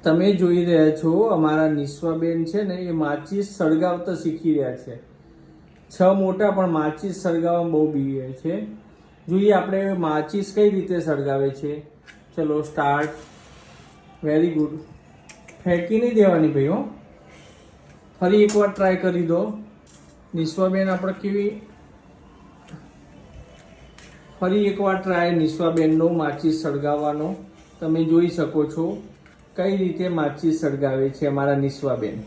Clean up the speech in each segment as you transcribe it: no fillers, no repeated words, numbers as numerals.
તમે જોઈ રહ્યા છો અમારા નિસ્વાબેન છે ને એ માચીસ સળગાવતા શીખી રહ્યા છે. 6 મોટા પણ માચીસ સળગાવવામાં બહુ બીવે છે. જોઈએ આપણે માચીસ કઈ રીતે સળગાવે છે. ચલો સ્ટાર્ટ. Very good. ફેંકી નહીં દેવાની ભાઈ હો. ફરી એકવાર ટ્રાય કરી દો. નિસ્વાબેન આપણે કેવી ફરી એકવાર ટ્રાય નિસ્વાબેનનો માચીસ સળગાવવાનો. તમે જોઈ શકો છો કઈ રીતે માચીસ સળગાવે છે અમારા નિસ્વાબેન.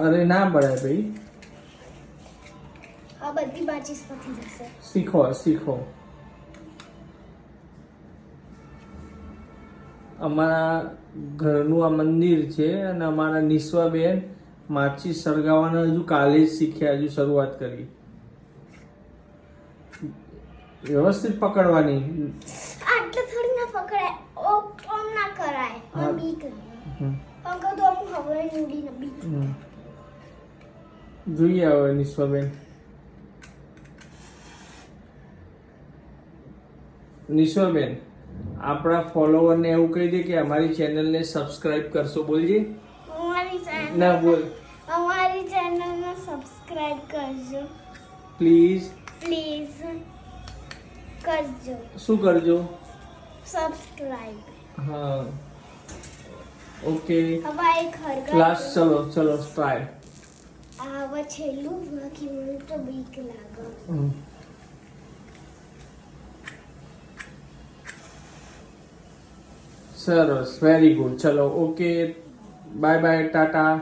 અરે ના બળાય ભાઈ. આ બધી માચીસ પતી જશે. શીખો. અમારા ઘરનું આ મંદિર છે અને અમારા નિસ્વાબેન માચીસ સળગાવવાના હજુ કાલે જ શીખ્યા, હજુ શરૂઆત કરી. વ્યવસ્થિત પકડવાની. આટલે થોડી ના પકડાય. ઓમ ના કરાય. ઓમ બીક લાગે. અંકલ તો અમુક ખબર નહીં ઉડી ન બીક. જોઈએ હવે નિસ્વાબેન. નિસ્વાબેન આપણા ફોલોવરને એવું કહી દે કે અમારી ચેનલને સબસ્ક્રાઇબ કરશો. બોલજે. ના બોલ. અમારી ચેનલને સબસ્ક્રાઇબ કરજો પ્લીઝ કરજો. શું કરજો? સબસ્ક્રાઇબ. હા ઓકે. હવે એક હરગા લાસ્ટ ચલો ટ્રાય. હવે છેલ્લું બાકી મને તો બીક લાગે. સરસ, વેરી ગુડ. ચલો ઓકે, બાય બાય, ટાટા.